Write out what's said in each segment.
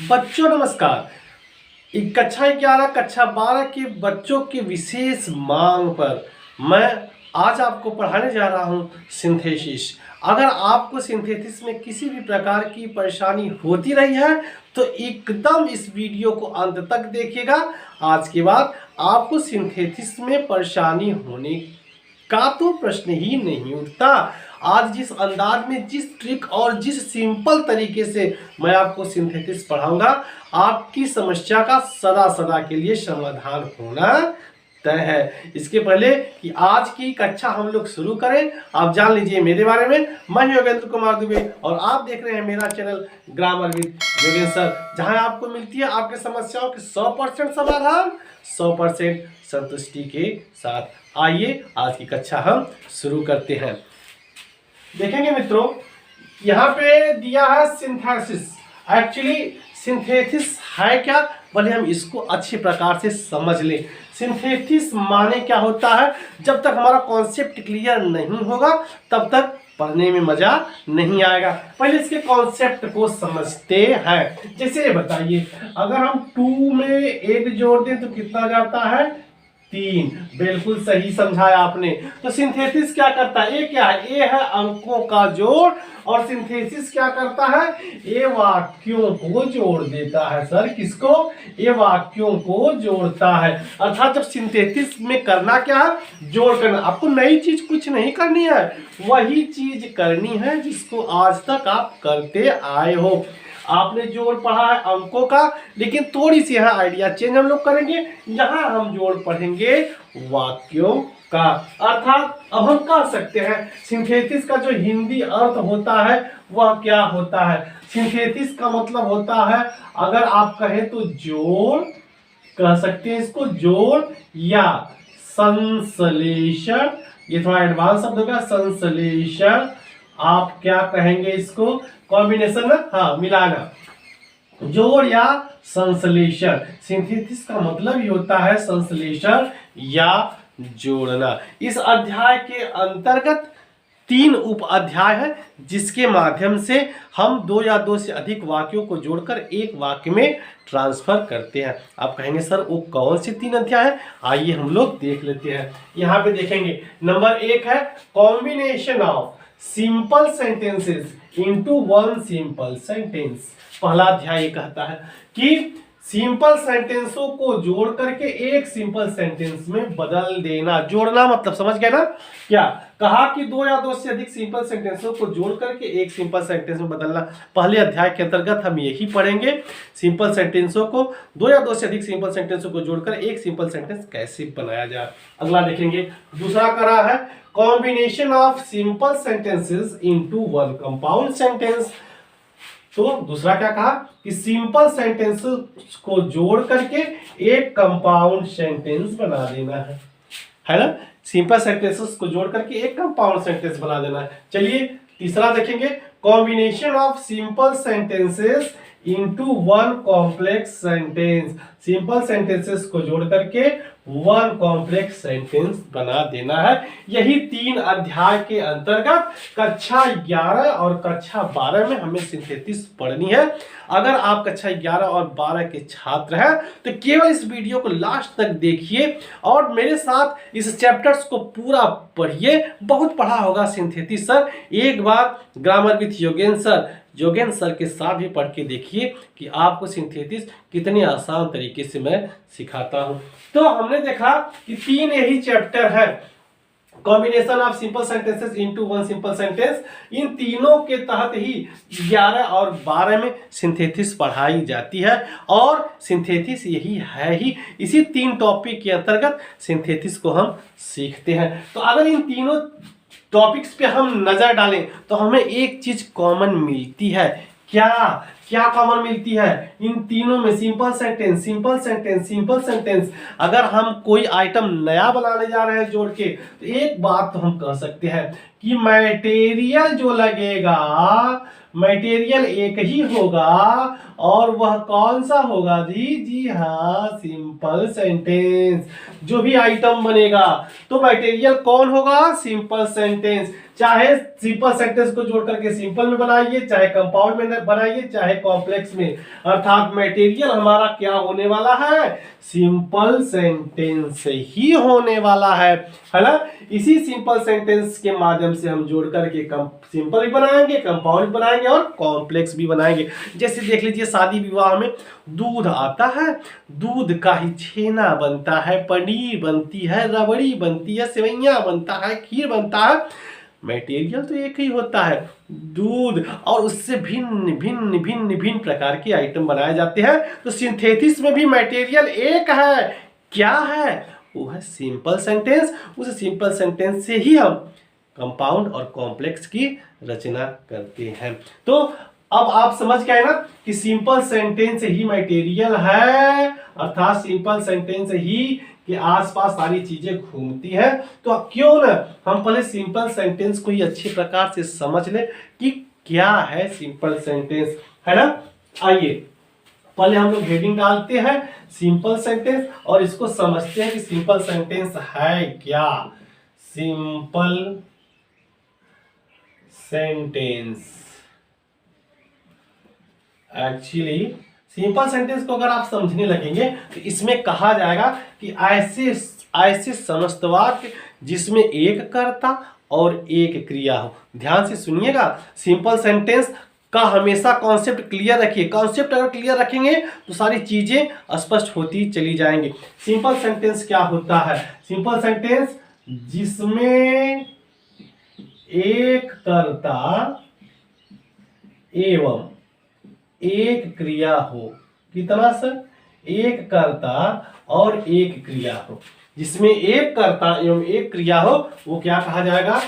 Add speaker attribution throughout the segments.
Speaker 1: बच्चों नमस्कार। कक्षा 11 कक्षा 12 के बच्चों की विशेष मांग पर मैं आज आपको पढ़ाने जा रहा हूं सिंथेसिस। अगर आपको सिंथेसिस में किसी भी प्रकार की परेशानी होती रही है तो एकदम इस वीडियो को अंत तक देखिएगा। आज के बाद आपको सिंथेसिस में परेशानी होने का तो प्रश्न ही नहीं उठता। आज जिस अंदाज में, जिस ट्रिक और जिस सिंपल तरीके से मैं आपको सिंथेसिस पढ़ाऊंगा, आपकी समस्या का सदा सदा के लिए समाधान होना तय है। इसके पहले कि आज की कक्षा हम लोग शुरू करें, आप जान लीजिए मेरे बारे में। मैं योगेंद्र कुमार दुबे और आप देख रहे हैं मेरा channel grammar with Yogendra sir, जहां आपको मिलती है आपके समस्याओं के 100% समाधान 100% संतुष्टि के साथ। आइए आज की कक्षा हम शुरू करते हैं। देखेंगे मित्रों, यहाँ पे दिया है सिंथेसिस। एक्चुअली सिंथेसिस है क्या, भले हम इसको अच्छी प्रकार से समझ लें। सिंथेसिस माने क्या होता है, जब तक हमारा कॉन्सेप्ट क्लियर नहीं होगा तब तक पढ़ने में मजा नहीं आएगा। पहले इसके कॉन्सेप्ट को समझते हैं। जैसे बताइए, अगर हम 2 में 1 जोड़ दें तो कितना जाता है, 3। बिल्कुल सही समझाया आपने। तो सिंथेसिस क्या करता है, ए क्या है, ए है अंकों का जोड़, और सिंथेसिस क्या करता है, ए वाक्यों को जोड़ देता है। सर किसको, ए वाक्यों को जोड़ता है। अर्थात जब सिंथेसिस में करना क्या है, जोड़ करना। आपको नई चीज कुछ नहीं करनी है, वही चीज करनी है जिसको आज तक आप करते आए हो। आपने जोड़ पढ़ा है अंकों का, लेकिन थोड़ी सी यहाँ आइडिया चेंज हम लोग करेंगे। यहाँ हम जोड़ पढ़ेंगे वाक्यों का। अर्थात अब हम कह सकते हैं सिंथेसिस का जो हिंदी अर्थ होता है वह क्या होता है। सिंथेसिस का मतलब होता है, अगर आप कहें तो जोड़ कह सकते हैं इसको, जोड़ या संश्लेषण। ये थोड़ा एडवांस शब्द होगा, संश्लेषण। आप क्या कहेंगे इसको, कॉम्बिनेशन, हाँ मिलाना, जोड़ या संश्लेषण। सिंथेसिस का मतलब ही होता है संश्लेषण या जोड़ना। इस अध्याय के अंतर्गत 3 उप अध्याय है, जिसके माध्यम से हम 2 या 2 से अधिक वाक्यों को जोड़कर एक वाक्य में ट्रांसफर करते हैं। आप कहेंगे सर वो कौन से 3 अध्याय हैं, आइए हम लोग देख लेते हैं। यहाँ पे देखेंगे नंबर 1 है combination of simple sentences into one simple sentence. पहला अध्याय ये कहता है कि सिंपल सेंटेंसों को जोड़ करके एक सिंपल सेंटेंस में बदल देना। जोड़ना मतलब समझ गए ना, क्या कहा कि 2 या 2 से अधिक सिंपल सेंटेंसों को जोड़ करके एक सिंपल सेंटेंस में बदलना। पहले अध्याय के अंतर्गत हम यही पढ़ेंगे, सिंपल सेंटेंसों को 2 या 2 से अधिक सिंपल सेंटेंसों को जोड़कर एक सिंपल सेंटेंस कैसे बनाया जाए। अगला देखेंगे, दूसरा करा है combination of simple sentences into one compound sentence. तो दूसरा क्या कहा कि सिंपल सेंटेंसेस को जोड़ करके एक कंपाउंड सेंटेंस बना देना है ना। सिंपल सेंटेंसेस को जोड़ करके एक कंपाउंड सेंटेंस बना देना है। चलिए तीसरा देखेंगे, combination of simple sentences into one complex sentence. Simple sentences को जोड़ करके वन कॉम्प्लेक्स सेंटेंस बना देना है। यही 3 अध्याय के अंतर्गत कक्षा 11 और कक्षा 12 में हमें सिंथेसिस पढ़नी है। अगर आप कक्षा 11 और 12 के छात्र हैं तो केवल इस वीडियो को लास्ट तक देखिए और मेरे साथ इस चैप्टर्स को पूरा पढ़िए। बहुत पढ़ा होगा सिंथेसिस सर, एक बार ग्रामर विथ योगेंद्र सर के साथ भी पढ़ के देखिए कि आपको सिंथेसिस कितने आसान तरीके से मैं सिखाता हूं। तो हमने देखा कि 3 यही चैप्टर है, combination of simple sentences into one simple sentence. इन तीनों के तहत ही 11 और 12 में सिंथेसिस पढ़ाई जाती है और सिंथेसिस यही है ही। इसी 3 टॉपिक के अंतर्गत सिंथेसिस को हम सीखते हैं। तो अगर इन तीनों टॉपिक्स पे हम नजर डालें तो हमें एक चीज कॉमन मिलती है। क्या कॉमन मिलती है इन तीनों में, simple sentence, simple sentence, simple sentence. अगर हम कोई आइटम नया बनाने जा रहे हैं जोड़ के तो एक बात तो हम कह सकते हैं कि मटेरियल जो लगेगा, मटेरियल एक ही होगा और वह कौन सा होगा जी हाँ, सिंपल सेंटेंस। जो भी आइटम बनेगा तो मटेरियल कौन होगा, सिंपल सेंटेंस। चाहे सिंपल सेंटेंस को जोड़ करके सिंपल में बनाइए, चाहे कंपाउंड में बनाइए, चाहे कॉम्प्लेक्स में, अर्थात मटेरियल हमारा क्या होने वाला है, सिंपल सेंटेंस ही होने वाला है ना। इसी सिंपल सेंटेंस के माध्यम से हम जोड़ करके सिंपल भी बनाएंगे, कंपाउंड बनाएंगे और कॉम्प्लेक्स भी बनाएंगे। जैसे देख लीजिए शादी विवाह में दूध आता है, दूध का ही छेना बनता है, पनीर बनती है, रबड़ी बनती है, सेवइयां बनता है, खीर बनता है। मटेरियल तो एक ही होता है, दूध, और उससे भिन्न भिन्न भिन्न भिन्न प्रकार के आइटम बनाए जाते हैं। तो सिंथेसिस में भी मटेरियल एक है, क्या है, वो है सिंपल सेंटेंस। उस सिंपल सेंटेंस से ही हम कंपाउंड और कॉम्प्लेक्स की रचना करते हैं। तो अब आप समझ गए ना कि सिंपल सेंटेंस ही मटेरियल है, अर्थात सिंपल सेंटेंस ही के आसपास सारी चीजें घूमती है। तो क्यों ना हम पहले सिंपल सेंटेंस को ही अच्छे प्रकार से समझ ले कि क्या है सिंपल सेंटेंस, है ना। आइए पहले हम लोग हेडिंग डालते हैं सिंपल सेंटेंस और इसको समझते हैं कि सिंपल सेंटेंस है क्या। Simple sentence actually simple sentence को अगर आप समझने लगेंगे तो इसमें कहा जाएगा कि ऐसे समस्त वाक्य जिसमें एक कर्ता और एक क्रिया हो। ध्यान से सुनिएगा, सिंपल सेंटेंस का हमेशा कॉन्सेप्ट क्लियर रखिए। कॉन्सेप्ट अगर क्लियर रखेंगे तो सारी चीजें स्पष्ट होती चली जाएंगी। सिंपल सेंटेंस क्या होता है, सिंपल सेंटेंस जिसमें एक कर्ता एवं एक क्रिया हो। कितना सर, एक कर्ता और एक क्रिया हो, जिसमें एक कर्ता एवं एक क्रिया हो, वो क्या कहा जाएगा,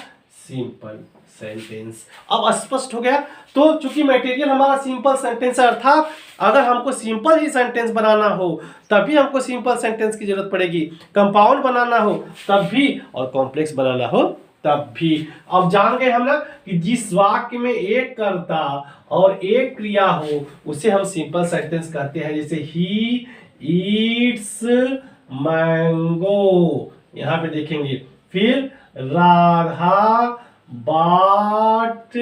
Speaker 1: सिंपल सेंटेंस। अब स्पष्ट हो गया। तो चूंकि मटेरियल हमारा सिंपल सेंटेंस है, अर्थात अगर हमको सिंपल ही सेंटेंस बनाना हो तभी हमको सिंपल सेंटेंस की जरूरत पड़ेगी, कंपाउंड बनाना हो तब भी और कॉम्प्लेक्स बनाना हो तब भी। अब जान गए हम ना कि जिस वाक्य में एक कर्ता और एक क्रिया हो उसे हम सिंपल सेंटेंस कहते हैं। जैसे ही ईट्स मैंगो, यहां पे देखेंगे, फिर राधा बाट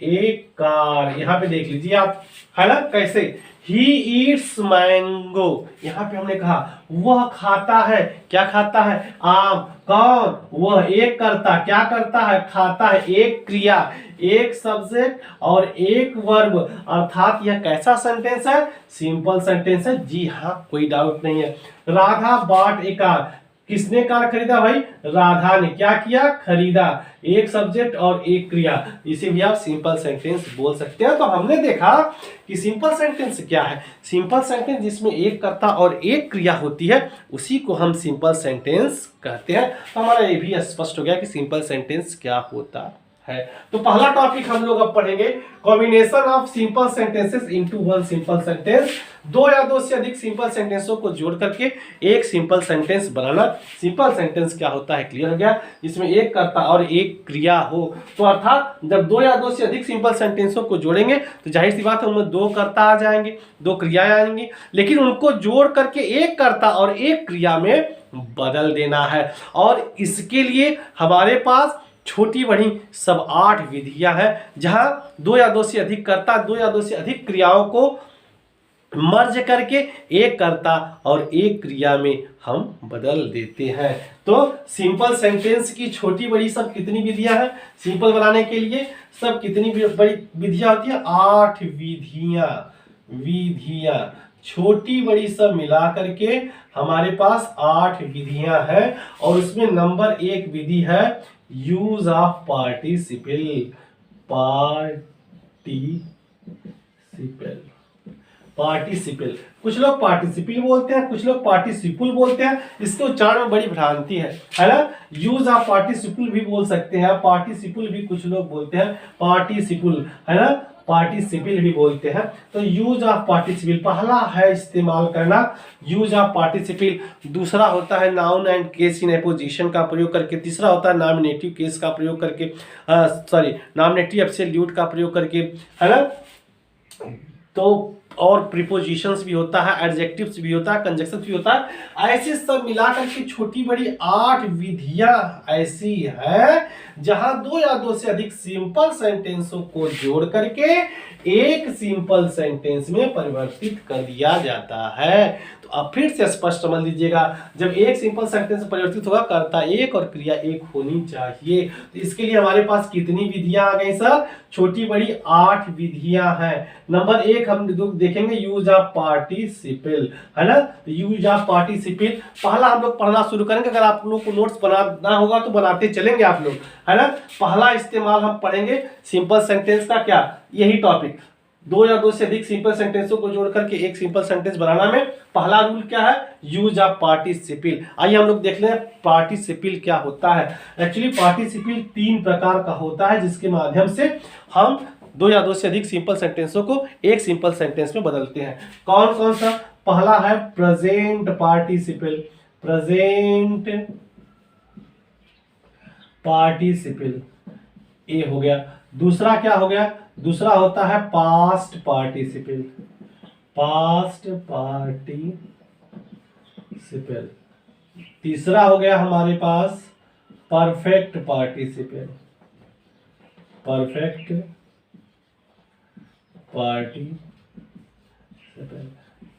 Speaker 1: एक कार, यहां पे देख लीजिए आप, है ना, कैसे ही ईट्स मैंगो, यहां पे हमने कहा वह खाता है, क्या खाता है, आम। कौन, वह एक करता, क्या करता है, खाता है। एक क्रिया, एक सब्जेक्ट और एक वर्ब, अर्थात यह कैसा सेंटेंस है, सिंपल सेंटेंस है। जी हाँ, कोई डाउट नहीं है। राधा बाट एक कार, किसने कार खरीदा भाई, राधा ने, क्या किया, खरीदा। एक सब्जेक्ट और एक क्रिया, इसे भी आप सिंपल सेंटेंस बोल सकते हैं। तो हमने देखा कि सिंपल सेंटेंस क्या है, सिंपल सेंटेंस जिसमें एक कर्ता और एक क्रिया होती है उसी को हम सिंपल सेंटेंस कहते हैं। तो हमारा ये भी स्पष्ट हो गया कि सिंपल सेंटेंस क्या होता है। तो पहला टॉपिक हम लोग अब पढ़ेंगे, combination of simple sentences into one simple sentence. दो या दो से अधिक सिंपल सेंटेंसों को जोड़ करके एक सिंपल सेंटेंस बनाना। सिंपल सेंटेंस क्या होता है, क्लियर हो गया, जिसमें एक कर्ता और एक क्रिया हो। तो अर्थात जब दो या दो से अधिक सिंपल सेंटेंसों को जोड़ेंगे तो जाहिर सी बात है उनमें दो कर्ता आ जाएंगे, दो क्रियाएं आएंगी, लेकिन उनको जोड़ करके एक कर्ता और एक क्रिया में बदल देना है। और इसके लिए हमारे पास छोटी बड़ी सब 8 विधियां हैं, जहां दो या दो से अधिक कर्ता, दो या दो से अधिक क्रियाओं को मर्ज करके एक कर्ता और एक क्रिया में हम बदल देते हैं। तो सिंपल सेंटेंस की छोटी बड़ी सब कितनी विधियां हैं, सिंपल बनाने के लिए सब कितनी बड़ी विधियां होती है, 8 विधियां छोटी बड़ी सब मिला करके हमारे पास 8 विधियां हैं। और उसमें नंबर 1 विधि है यूज ऑफ पार्टिसिपल। पार्टिसिपल, कुछ लोग पार्टिसिपल बोलते हैं, कुछ लोग पार्टिसिपल बोलते हैं, इसके उच्चारण में बड़ी भ्रांति है ना। यूज ऑफ पार्टिसिपल भी बोल सकते हैं, पार्टिसिपल भी कुछ लोग बोलते हैं, पार्टिसिपल, है ना, पार्टिसिपल भी बोलते हैं। तो यूज ऑफ पार्टिसिपल पहला है इस्तेमाल करना, यूज ऑफ पार्टिसिपल। दूसरा होता है noun and case in apposition का प्रयोग करके। तीसरा होता है नॉमिनेटिव केस का प्रयोग करके, नॉमिनेटिव एब्सोल्यूट का प्रयोग करके, है ना। तो और प्रीपोजिशंस भी होता है, एडजेक्टिव्स भी होता है, कंजक्शंस भी होता है। ऐसे सब मिलाकर के छोटी बड़ी 8 विधियां ऐसी है जहां दो या दो से अधिक सिंपल सेंटेंसों को जोड़ करके एक सिंपल सेंटेंस में परिवर्तित कर दिया जाता है। तो अब फिर से स्पष्ट समझ लीजिएगा, जब एक सिंपल सेंटेंस परिवर्तित होगा कर्ता एक और क्रिया एक होनी चाहिए। तो इसके लिए हमारे पास कितनी विधियां आ गई सर? छोटी बड़ी 8 विधियां हैं। नंबर 1 हम देखेंगे यूज ऑफ पार्टिसिपल, है ना। तो यूज ऑफ पार्टिसिपल पहला हम लोग पढ़ना शुरू करेंगे। अगर आप लोग को नोट्स बनाना होगा तो बनाते चलेंगे आप लोग, है ना। पहला इस्तेमाल हम पढ़ेंगे सिंपल सेंटेंस का, क्या यही टॉपिक, दो या दो से अधिक सिंपल सेंटेंसों को जोड़ करके एक सिंपल सेंटेंस बनाना में पहला रूल क्या है? Use of participle. आइए हम लोग देख लें पार्टिसिपल क्या होता है। एक्चुअली पार्टिसिपल 3 प्रकार का होता है जिसके माध्यम से हम दो या दो से अधिक सिंपल सेंटेंसों को एक सिंपल सेंटेंस में बदलते हैं। कौन कौन सा? पहला है प्रेजेंट पार्टिसिपल, प्रेजेंट पार्टिसिपल, ए हो गया। दूसरा क्या हो गया? दूसरा होता है पास्ट पार्टिसिपल, पास्ट पार्टिसिपल। तीसरा हो गया हमारे पास परफेक्ट पार्टिसिपल, परफेक्ट पार्टिसिपल।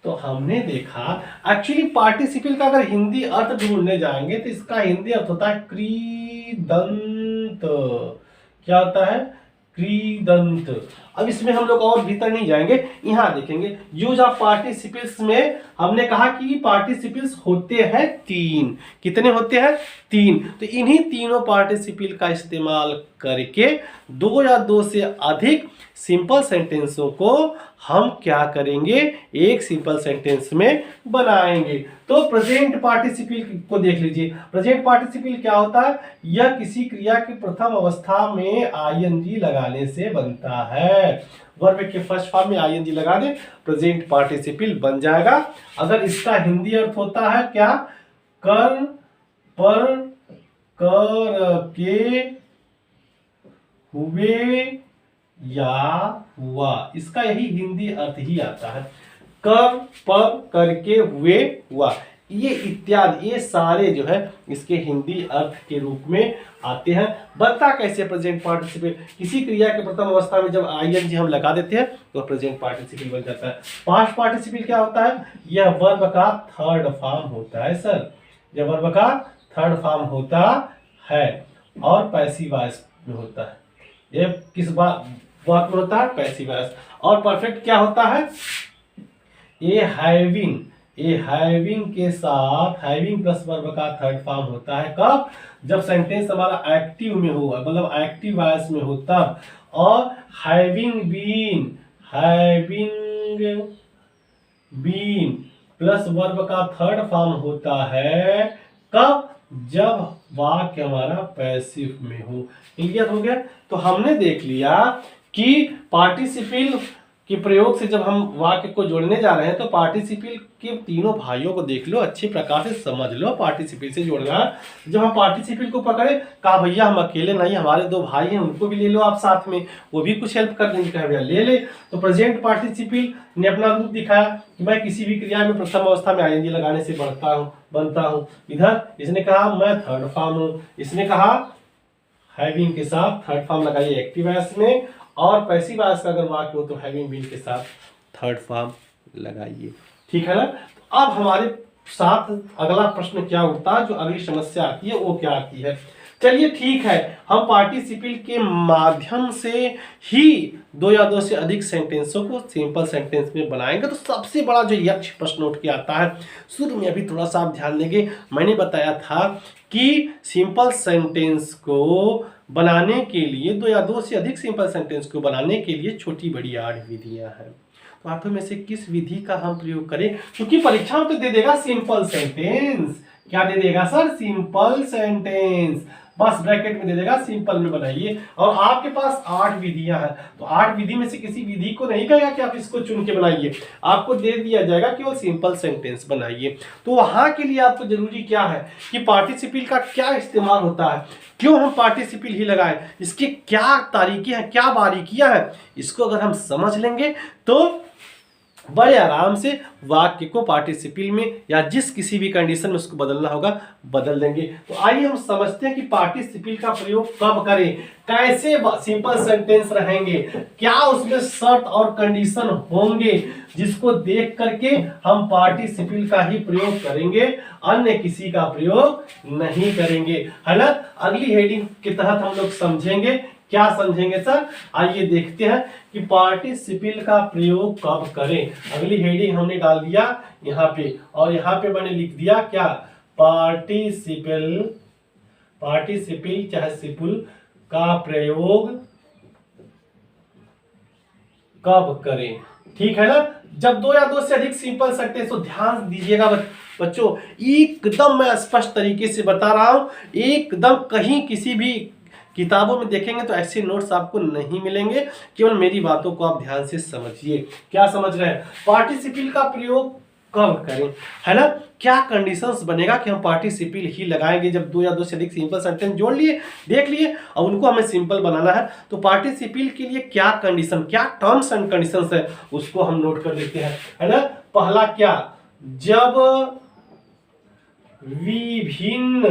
Speaker 1: तो हमने देखा एक्चुअली पार्टिसिपल का अगर हिंदी अर्थ ढूंढने जाएंगे तो इसका हिंदी अर्थ होता है कृदंत। क्या होता है? कृदंत। अब इसमें हम लोग और भीतर नहीं जाएंगे, यहां देखेंगे यूज ऑफ पार्टिसिपल्स में हमने कहा कि पार्टिसिपल्स होते हैं 3। कितने होते हैं? 3। तो इन्हीं तीनों पार्टिसिपल का इस्तेमाल करके दो या दो से अधिक सिंपल सेंटेंसों को हम क्या करेंगे? एक सिंपल सेंटेंस में बनाएंगे। तो प्रेजेंट पार्टिसिपल को देख लीजिए। प्रेजेंट पार्टिसिपल क्या होता है? यह किसी क्रिया की प्रथम अवस्था में आईएनजी लगाने से बनता है। वर्ब के फर्स्ट फॉर्म में आईएनजी लगा दे, प्रेजेंट पार्टिसिपल बन जाएगा। अगर इसका हिंदी अर्थ होता है क्या? कर, पर, कर के, हुए या हुआ, इसका यही हिंदी अर्थ ही आता है। कर, पर, करके, हुए, हुआ, ये इत्यादि ये सारे जो है इसके हिंदी अर्थ के रूप में आते हैं। बनता कैसे प्रेजेंट पार्टिसिपल? किसी क्रिया के प्रथम अवस्था में जब आईएनजी हम लगा देते हैं तो प्रेजेंट पार्टिसिपल बन जाता है। पास्ट पार्टिसिपल क्या होता है? यह वर्ब का थर्ड फॉर्म होता है सर, यह वर्ब का थर्ड फॉर्म होता है और पैसिव वॉइस में होता है। ये किस बात में होता है? Passive voice. और परफेक्ट क्या होता है? ये हैविंग, ये हैविंग के साथ हैविंग प्लस वर्ब का थर्ड फॉर्म होता है। कब? जब सेंटेंस हमारा एक्टिव में हो, मतलब एक्टिव वॉइस में हो तब। और having been, having been plus verb का थर्ड फॉर्म होता है कब? जब वाक्य हमारा पैसिव में हो। क्लियर हो गया? तो हमने देख लिया कि पार्टिसिपल के प्रयोग से जब हम वाक्य को जोड़ने जा रहे हैं तो पार्टिसिपल के तीनों भाइयों को देख लो, अच्छे प्रकार से समझ लो पार्टिसिपल से जोड़ना। जब हम पार्टिसिपल को पकड़े, कहा भैया हम अकेले नहीं, हमारे 2 भाई हैं, उनको भी ले लो आप साथ में, वो भी कुछ हेल्प कर देंगे। कहा भैया ले ले। तो प्रेजेंट पार्टिसिपल ने अपना रूप दिखाया कि मैं किसी भी क्रिया में प्रथम अवस्था में आईएनजी लगाने से बनता हूँ। इधर इसने कहा मैं थर्ड फॉर्म हूँ, इसने कहा हैविंग के साथ थर्ड फॉर्म लगाइए एक्टिव वॉइस में, और पैसिव वॉइस का अगर वाक्य हो तो हैविंग बीन के साथ थर्ड फॉर्म लगाइए। ठीक है ना? तो अब हमारे साथ अगला प्रश्न क्या उठता है, जो अगली समस्या आती है वो क्या आती है? चलिए ठीक है, हम पार्टिसिपल के माध्यम से ही दो या दो से अधिक सेंटेंसों को सिंपल सेंटेंस में बनाएंगे। तो सबसे बड़ा जो यक्ष प्रश्न उठ के आता है, शुरू में अभी थोड़ा सा आप ध्यान देंगे, मैंने बताया था कि सिंपल सेंटेंस को बनाने के लिए दो या दो से अधिक सिंपल सेंटेंस को बनाने के लिए छोटी बड़ी 8 विधियां हैं। तो आठों में से किस विधि का हम प्रयोग करें? क्योंकि परीक्षा में तो दे देगा सिंपल सेंटेंस। क्या दे देगा सर? Simple sentence. बस ब्रैकेट में दे देगा सिंपल में बनाइए, और आपके पास 8 विधियां हैं। तो 8 विधि में से किसी विधि को नहीं कहेगा कि आप इसको चुन के बनाइए, आपको दे दिया जाएगा कि वो सिंपल सेंटेंस बनाइए। तो वहां के लिए आपको जरूरी क्या है कि पार्टिसिपल का क्या इस्तेमाल होता है, क्यों हम पार्टिसिपल ही लगाएं, इसके क्या तरीके हैं, क्या बारीकियां हैं, इसको अगर हम समझ लेंगे तो बड़े आराम से वाक्य को पार्टिसिपल में या जिस किसी भी कंडीशन में उसको बदलना होगा बदल देंगे। तो आइए हम समझते हैं कि पार्टिसिपल का प्रयोग कब करें, कैसे सिंपल सेंटेंस रहेंगे, क्या उसमें शर्त और कंडीशन होंगे जिसको देख करके हम पार्टिसिपल का ही प्रयोग करेंगे, अन्य किसी का प्रयोग नहीं करेंगे, है ना। अगली हेडिंग के तहत हम लोग समझेंगे। क्या समझेंगे सर, आइए देखते हैं कि पार्टिसिपल का प्रयोग कब करें। अगली हेडिंग हमने डाल दिया यहाँ पे, और यहाँ पे मैंने लिख दिया क्या, पार्टिसिपल चाहे सिपल का प्रयोग कब करें, ठीक है ना। जब दो या दो से अधिक सिंपल सेंटेंस, तो ध्यान दीजिएगा बच्चों, एकदम मैं स्पष्ट तरीके से बता रहा हूं, एकदम कहीं किसी भी किताबों में देखेंगे तो ऐसे नोट्स आपको नहीं मिलेंगे, केवल मेरी बातों को आप ध्यान से समझिए। क्या समझ रहे हैं, पार्टिसिपल का प्रयोग कब करें, है ना। क्या कंडीशंस बनेगा कि हम पार्टिसिपल ही लगाएंगे जब दो या दो से अधिक सिंपल सेंटेंस जोड़ लिए, देख लिए, अब उनको हमें सिंपल बनाना है। तो पार्टिसिपल के लिए क्या कंडीशन, क्या टर्म्स एंड कंडीशंस है, उसको हम नोट कर लेते हैं, है ना। पहला क्या, जब विभिन्न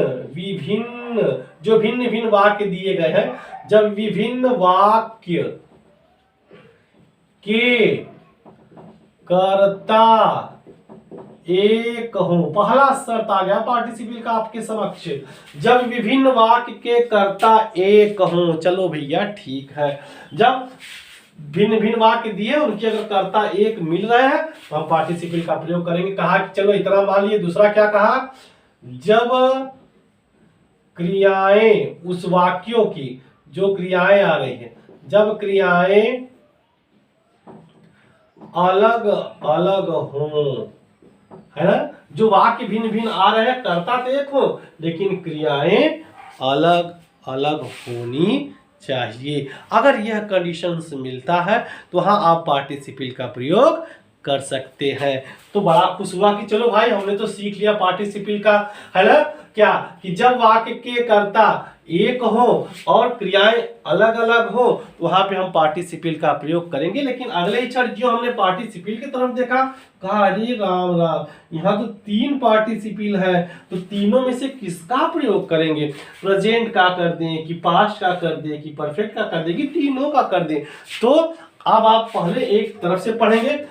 Speaker 1: जो भिन्न भिन्न वाक्य दिए गए हैं, जब विभिन्न वाक्य के कर्ता एक हो, पहला शर्त आ गया पार्टिसिपल का आपके समक्ष, जब विभिन्न वाक्य के कर्ता एक हो। चलो भैया ठीक है, जब भिन्न भिन्न वाक्य दिए उनके अगर कर्ता एक मिल रहे हैं तो हम पार्टिसिपल का प्रयोग करेंगे। कहा कि चलो इतना मान लिए। दूसरा क्या कहा, जब क्रियाएं, उस वाक्यों की जो क्रियाएं आ रही हैं, जब क्रियाएं अलग अलग हों, है ना, जो वाक्य भिन्न भिन्न आ रहे हैं, कर्ता तो एक हो लेकिन क्रियाएं अलग अलग होनी चाहिए। अगर यह कंडीशंस मिलता है तो हाँ आप पार्टिसिपल का प्रयोग कर सकते हैं। तो बड़ा खुश हुआ कि चलो भाई हमने तो सीख लिया पार्टिसिपल का, है ना, क्या कि जब वाक्य के कर्ता एक हो और क्रियाएं अलग अलग हो तो वहां पे हम पार्टिसिपल का प्रयोग करेंगे। लेकिन अगले क्षण जो हमने पार्टिसिपल की तरफ देखा, कहा अरे राम राम, यहाँ तो तीन पार्टिसिपल है, तो तीनों में से किसका प्रयोग करेंगे, प्रेजेंट का कर दें कि पास्ट का कर दें कि परफेक्ट का कर दें कि तीनों का कर दें। तो अब आप पहले एक तरफ से पढ़ेंगे,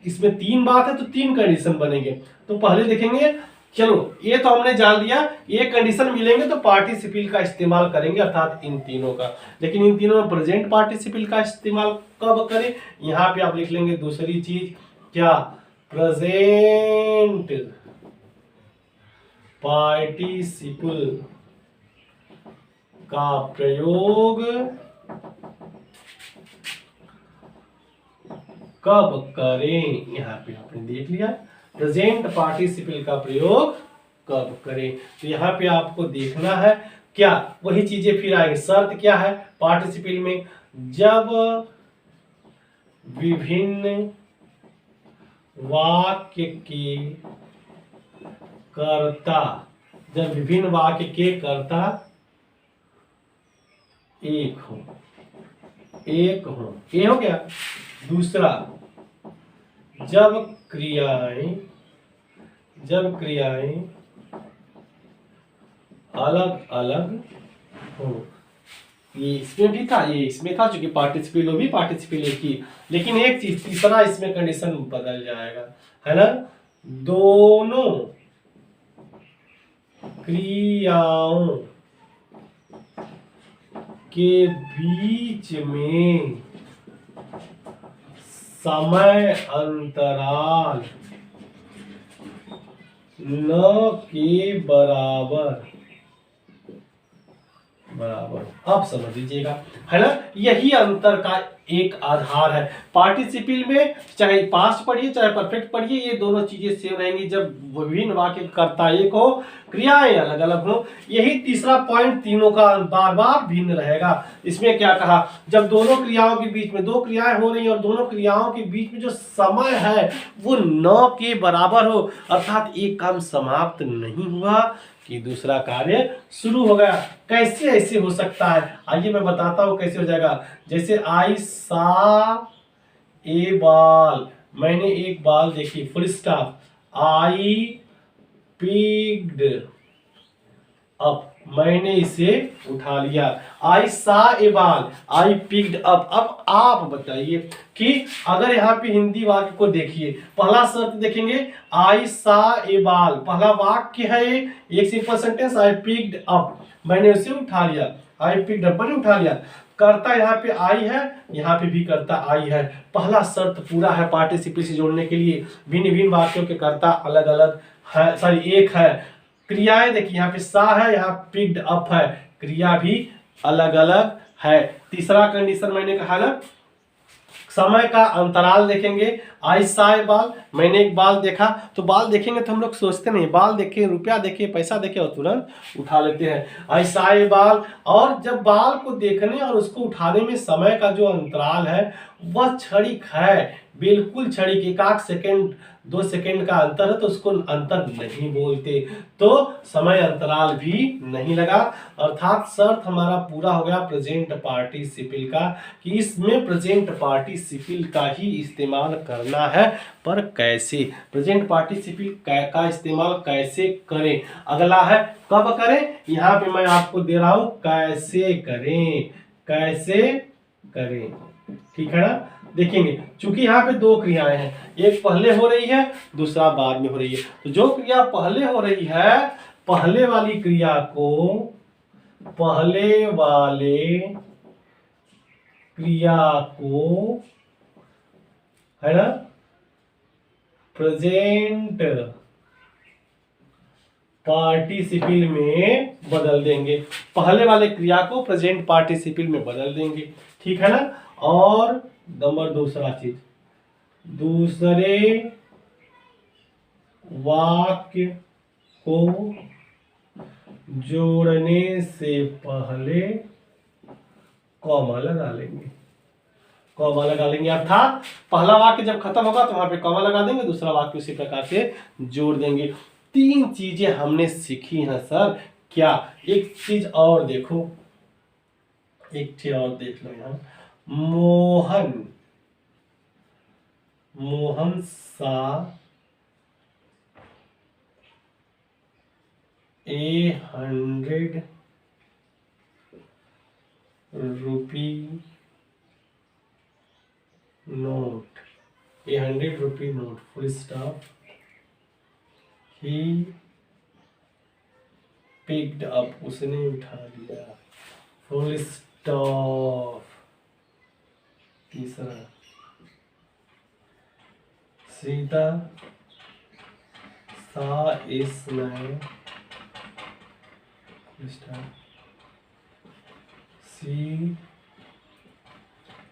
Speaker 1: इसमें तीन बात है तो तीन कंडीशन बनेंगे। तो पहले देखेंगे, चलो ये तो हमने जान लिया, ये कंडीशन मिलेंगे तो पार्टिसिपल का इस्तेमाल करेंगे, अर्थात इन तीनों का। लेकिन इन तीनों में प्रेजेंट पार्टिसिपल का इस्तेमाल कब करें, यहाँ पे आप लिख लेंगे दूसरी चीज, क्या, प्रेजेंट पार्टिसिपल का प्रयोग कब करें। यहाँ पे आपने देख लिया, प्रेजेंट पार्टिसिपल का प्रयोग कब करें। तो यहाँ पे आपको देखना है क्या, वही चीजें फिर आएंगे। शर्त क्या है पार्टिसिपल में, जब विभिन्न वाक्य के कर्ता, जब विभिन्न वाक्य के कर्ता एक हो, ये हो गया। दूसरा, जब क्रियाएं अलग अलग हो, ये इसमें भी था, ये इसमें था, चूंकि पार्टिसिपल भी पार्टिसिपल एक ही। लेकिन एक चीज तीसरा इसमें कंडीशन बदल जाएगा, है ना, दोनों क्रियाओं के बीच में समय अंतराल न के बराबर, अब समझ लीजिएगा, है ना। यही अंतर का एक आधार है। पार्टिसिपल में चाहे पास्ट पढ़िए चाहे परफेक्ट पढ़िए, ये दोनों चीजें सेम रहेंगी। जब विभिन्न वाक्य कर्ता एक हो, क्रियाएं अलग अलग हो, यही तीसरा पॉइंट तीनों का बार बार भिन्न रहेगा। इसमें क्या कहा, जब दोनों क्रियाओं के बीच में, दो क्रियाएं हो रही हैं और दोनों क्रियाओं के बीच में जो समय है वो 9 के बराबर हो, अर्थात एक काम समाप्त नहीं हुआ कि दूसरा कार्य शुरू हो गया। कैसे ऐसे हो सकता है, आइए मैं बताता हूं कैसे हो जाएगा। जैसे आई सा ए बॉल, मैंने एक बाल देखी, full stop, I picked up, मैंने इसे उठा लिया। आई सा ए बाल, आई पिक्ड अप। अब आप बताइए कि अगर यहाँ पे हिंदी वाक्य को देखिए, पहला शर्त देखेंगे आई सा ए बाल, पहला वाक्य है ये, एक simple sentence, I picked up, मैंने उसे उठा लिया, आई पिक्ड अप मैंने उठा लिया। कर्ता यहाँ पे आई है, यहाँ पे भी कर्ता आई है। पहला शर्त पूरा है पार्टिसिपल से जोड़ने के लिए। भिन्न भिन्न वाक्यों के कर्ता अलग अलग है, सॉरी एक है। क्रियाएं देखिए, यहाँ पे सा है, यहाँ पिक्ड अप है, क्रिया भी अलग अलग है। तीसरा कंडीशन मैंने कहा ना, समय का अंतराल देखेंगे। आई सा ए बाल, मैंने एक बाल देखा, तो बाल देखेंगे तो हम लोग सोचते नहीं, बाल देखे, रुपया देखे, पैसा देखे और तुरंत उठा लेते हैं। आई सा ए बाल, और जब बाल को देखने और उसको उठाने में समय का जो अंतराल है वह क्षणिक है, बिल्कुल क्षणिक, एक आध सेकेंड 2 सेकेंड का अंतर है, तो उसको अंतर नहीं बोलते, तो समय अंतराल भी नहीं लगा। अर्थात शर्त हमारा पूरा हो गया प्रेजेंट पार्टिसिपल का, कि इसमें प्रेजेंट पार्टिसिपल का ही इस्तेमाल करना है। पर कैसे प्रेजेंट पार्टिसिपल का इस्तेमाल कैसे करें, अगला है कब करें। यहाँ पे मैं आपको दे रहा हूं कैसे करें, कैसे करें, ठीक है ना। देखेंगे चूंकि यहाँ पे 2 क्रियाएं हैं, एक पहले हो रही है, दूसरा बाद में हो रही है। तो जो क्रिया पहले हो रही है, पहले वाली क्रिया को, पहले वाले क्रिया को, है ना, प्रेजेंट पार्टिसिपल में बदल देंगे। पहले वाले क्रिया को प्रेजेंट पार्टिसिपल में बदल देंगे, ठीक है ना। और नंबर दूसरा चीज, दूसरे वाक्य को जोड़ने से पहले कॉमा लगा लेंगे, कॉमा लगा लेंगे। अर्थात पहला वाक्य जब खत्म होगा तो वहां पे कॉमा लगा देंगे, दूसरा वाक्य उसी प्रकार से जोड़ देंगे। 3 चीजें हमने सीखी हैं सर। क्या, एक चीज और देखो, एक चीज और देख लो यहाँ, मोहन, मोहन सा ₹100 note, ₹100 note, full stop, he picked up, उसने उठा लिया, फुल स्टॉप। तीसरा, सीता सा स्नैक, सी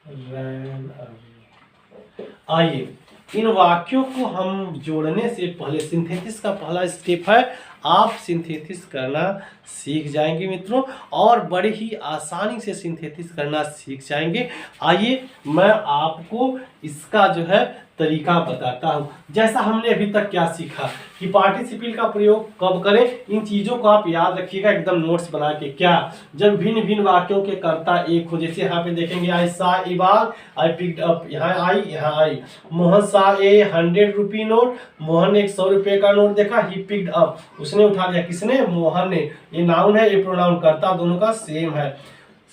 Speaker 1: रैन अवे। आइए इन वाक्यों को हम जोड़ने से पहले, सिंथेसिस का पहला स्टेप है, आप सिंथेसिस करना सीख जाएंगे मित्रों, और बड़े ही आसानी से सिंथेसिस करना सीख जाएंगे। आइए मैं आपको इसका जो है तरीका बताता हूँ। जैसा हमने अभी तक क्या सीखा कि पार्टिसिपल का प्रयोग कब करें, इन चीज़ों को आप याद रखिएगा एकदम नोट्स बना के। क्या, जब भिन्न भिन्न वाक्यों के कर्ता एक हो, जैसे यहाँ पे देखेंगे आई सा ए बाल, आई पिक्ड अप, यहाँ आई, यहाँ आई। मोहन सा ए ₹100 नोट, मोहन ने ₹100 का नोट देखा, ही पिक्ड अप, उसने उठा लिया, किसने, मोहन ने। ये नाउन है, ये प्रोनाउन, कर्ता दोनों का सेम है।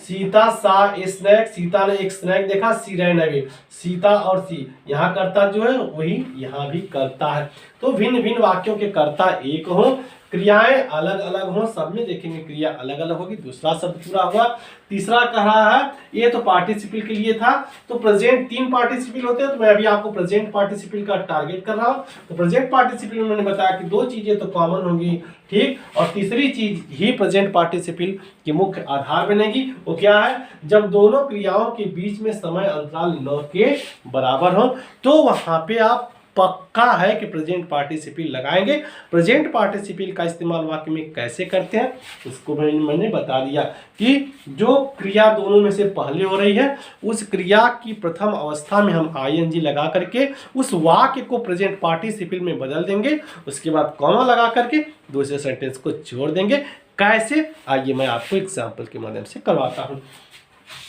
Speaker 1: सीता सा स्नैक, सीता ने एक स्नैक देखा, सी रैन अवे, सीता और सी यहाँ कर्ता जो है वही यहाँ भी कर्ता है। तो भिन्न भिन्न वाक्यों के कर्ता एक हो, क्रियाएं अलग अलग हो, सब में देखेंगे क्रिया अलग अलग होगी। दूसरा शब्द पूरा हुआ। तीसरा कह रहा है, ये तो पार्टिसिपल के लिए था, तो प्रेजेंट 3 पार्टिसिपल होते हैं, तो मैं अभी आपको प्रेजेंट पार्टिसिपल का टारगेट कर रहा हूं। तो प्रेजेंट पार्टिसिपल में मैंने बताया कि 2 चीजें तो कॉमन होंगी, ठीक, और तीसरी चीज ही प्रेजेंट पार्टिसिपल की मुख्य आधार बनेगी। वो क्या है, जब दोनों क्रियाओं के बीच में समय अंतराल 9 के बराबर हो, तो वहां पे आप पक्का है कि प्रेजेंट पार्टिसिपल लगाएंगे। प्रेजेंट पार्टिसिपल का इस्तेमाल वाक्य में कैसे करते हैं इसको मैंने बता दिया कि जो क्रिया दोनों में से पहले हो रही है, उस क्रिया की प्रथम अवस्था में हम आईएनजी लगा करके उस वाक्य को प्रेजेंट पार्टिसिपल में बदल देंगे, उसके बाद कॉमा लगा करके दूसरे सेंटेंस को जोड़ देंगे। कैसे, आइए मैं आपको एग्जाम्पल के माध्यम से करवाता हूँ।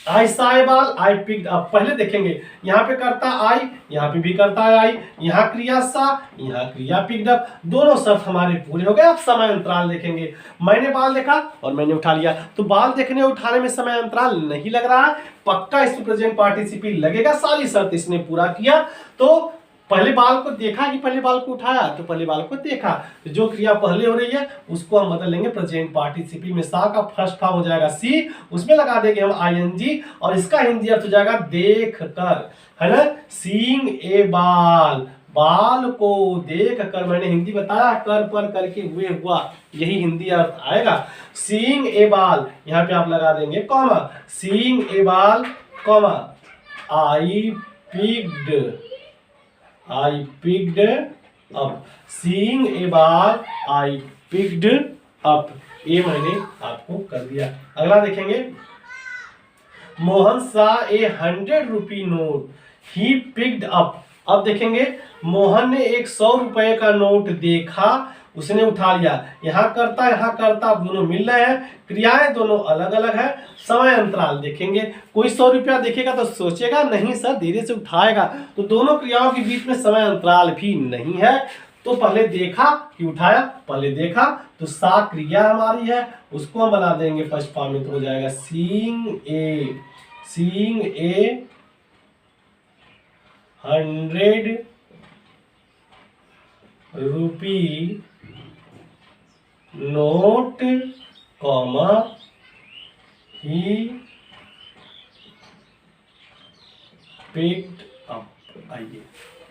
Speaker 1: आई saw a ball, I picked up। पहले देखेंगे यहाँ पे करता आई, यहाँ पे भी करता है आई, यहाँ क्रिया सा, यहाँ क्रिया पिक्ड अप, दोनों शब्द हमारे पूरे हो गए। अब समय अंतराल देखेंगे, मैंने बाल देखा और मैंने उठा लिया, तो बाल देखने और उठाने में समय अंतराल नहीं लग रहा है, पक्का इसमें प्रेजेंट पार्टिसिपल लगेगा, सारी शर्त इसने पूरा किया। तो पहले बाल को देखा कि पहले बाल को उठाया, तो पहले बाल को देखा, तो जो क्रिया पहले हो रही है उसको हम बदल लेंगे प्रेजेंट पार्टिसिपल में। सा का फर्स्ट फॉर्म हो जाएगा सी, उसमें लगा देंगे हम आईएनजी और इसका हिंदी अर्थ हो जाएगा देख कर, है ना। सीइंग ए बाल, बाल को देख कर, मैंने हिंदी बताया कर पर करके हुए हुआ, यही हिंदी अर्थ आएगा। सीइंग ए बाल, यहाँ पे आप लगा देंगे कॉमा, सीइंग ए बाल comma I picked up, seeing a ball I picked up, ये मैंने आपको कर दिया। अगला देखेंगे, मोहन सा ए 100 rupee note, he picked up. अब देखेंगे मोहन ने एक 100 रुपए का नोट देखा, उसने उठा लिया, यहाँ करता दोनों मिल रहे हैं, क्रियाएं दोनों अलग अलग है। समय अंतराल देखेंगे, कोई 100 रुपया देखेगा तो सोचेगा नहीं सर धीरे से उठाएगा, तो दोनों क्रियाओं के बीच में समय अंतराल भी नहीं है। तो पहले देखा कि उठाया, पहले देखा तो सा क्रिया हमारी है, उसको हम बना देंगे फर्स्ट फॉर्म में, तो हो जाएगा seeing a 100 rupee note comma he picked up. आइए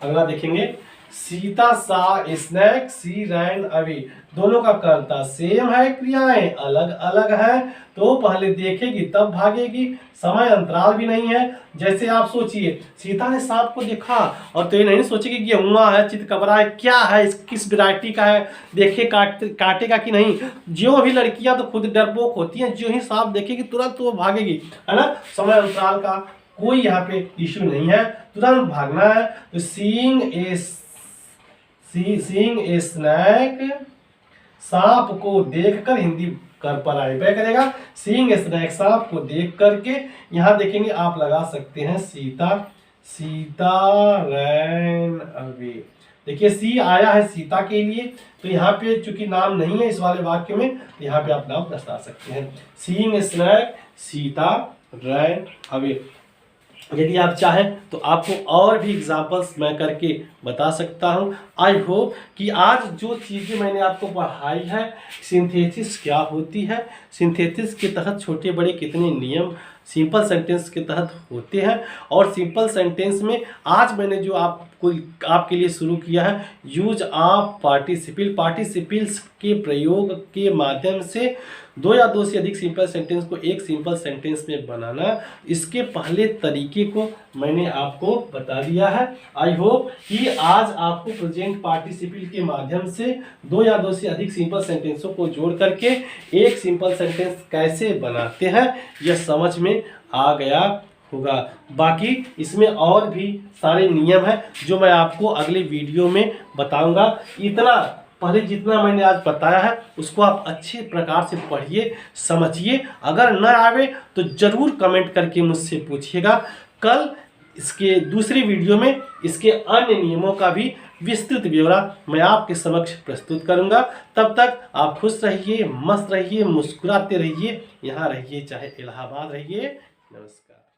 Speaker 1: अगला देखेंगे, सीता सा स्नैक, सी रैन अवे, दोनों का कर्ता सेम है, क्रियाएं अलग अलग है, तो पहले देखेगी तब भागेगी, समय अंतराल भी नहीं है। जैसे आप सोचिए सीता ने सांप को देखा और तो ये नहीं सोचेगी कि हुआ है, चितकबरा है, क्या है, किस वैरायटी का है, देखे काटेगा कि नहीं। जो भी लड़कियां तो खुद डरपोक होती हैं, जो ही सांप देखेगी तुरंत वो भागेगी, है ना। समय अंतराल का कोई यहाँ पे इश्यू नहीं है, तुरंत भागना है। तो सीइंग ए स्नैक, सांप को देखकर, हिंदी कर पर आइए करेगा, सीइंग ए स्नैक, सांप को देख करके। यहाँ देखेंगे आप लगा सकते हैं सीता रैन अवे। देखिए सी आया है सीता के लिए, तो यहाँ पे चूंकि नाम नहीं है इस वाले वाक्य में, तो यहाँ पे आप नाम दर्शा सकते हैं, seeing a snack, Sita ran away. यदि आप चाहें तो आपको और भी एग्जाम्पल्स मैं करके बता सकता हूं। आई होप कि आज जो चीज़ें मैंने आपको पढ़ाई है, सिंथेसिस क्या होती है, सिंथेसिस के तहत छोटे बड़े कितने नियम सिंपल सेंटेंस के तहत होते हैं, और सिंपल सेंटेंस में आज मैंने जो आपके लिए शुरू किया है, यूज ऑफ पार्टिसिपल्स के प्रयोग के माध्यम से 2 या 2 से अधिक सिंपल सेंटेंस को एक सिंपल सेंटेंस में बनाना, इसके पहले तरीके को मैंने आपको बता दिया है। आई होप कि आज आपको प्रेजेंट पार्टिसिपल के माध्यम से 2 या 2 से अधिक सिंपल सेंटेंसों को जोड़ करके एक सिंपल सेंटेंस कैसे बनाते हैं यह समझ में आ गया होगा। बाकी इसमें और भी सारे नियम हैं जो मैं आपको अगले वीडियो में बताऊंगा। इतना पहले जितना मैंने आज बताया है उसको आप अच्छे प्रकार से पढ़िए, समझिए। अगर न आवे तो ज़रूर कमेंट करके मुझसे पूछिएगा। कल इसके दूसरी वीडियो में इसके अन्य नियमों का भी विस्तृत ब्यौरा मैं आपके समक्ष प्रस्तुत करूंगा। तब तक आप खुश रहिए, मस्त रहिए, मुस्कुराते रहिए, यहाँ रहिए चाहे इलाहाबाद रहिए। नमस्कार।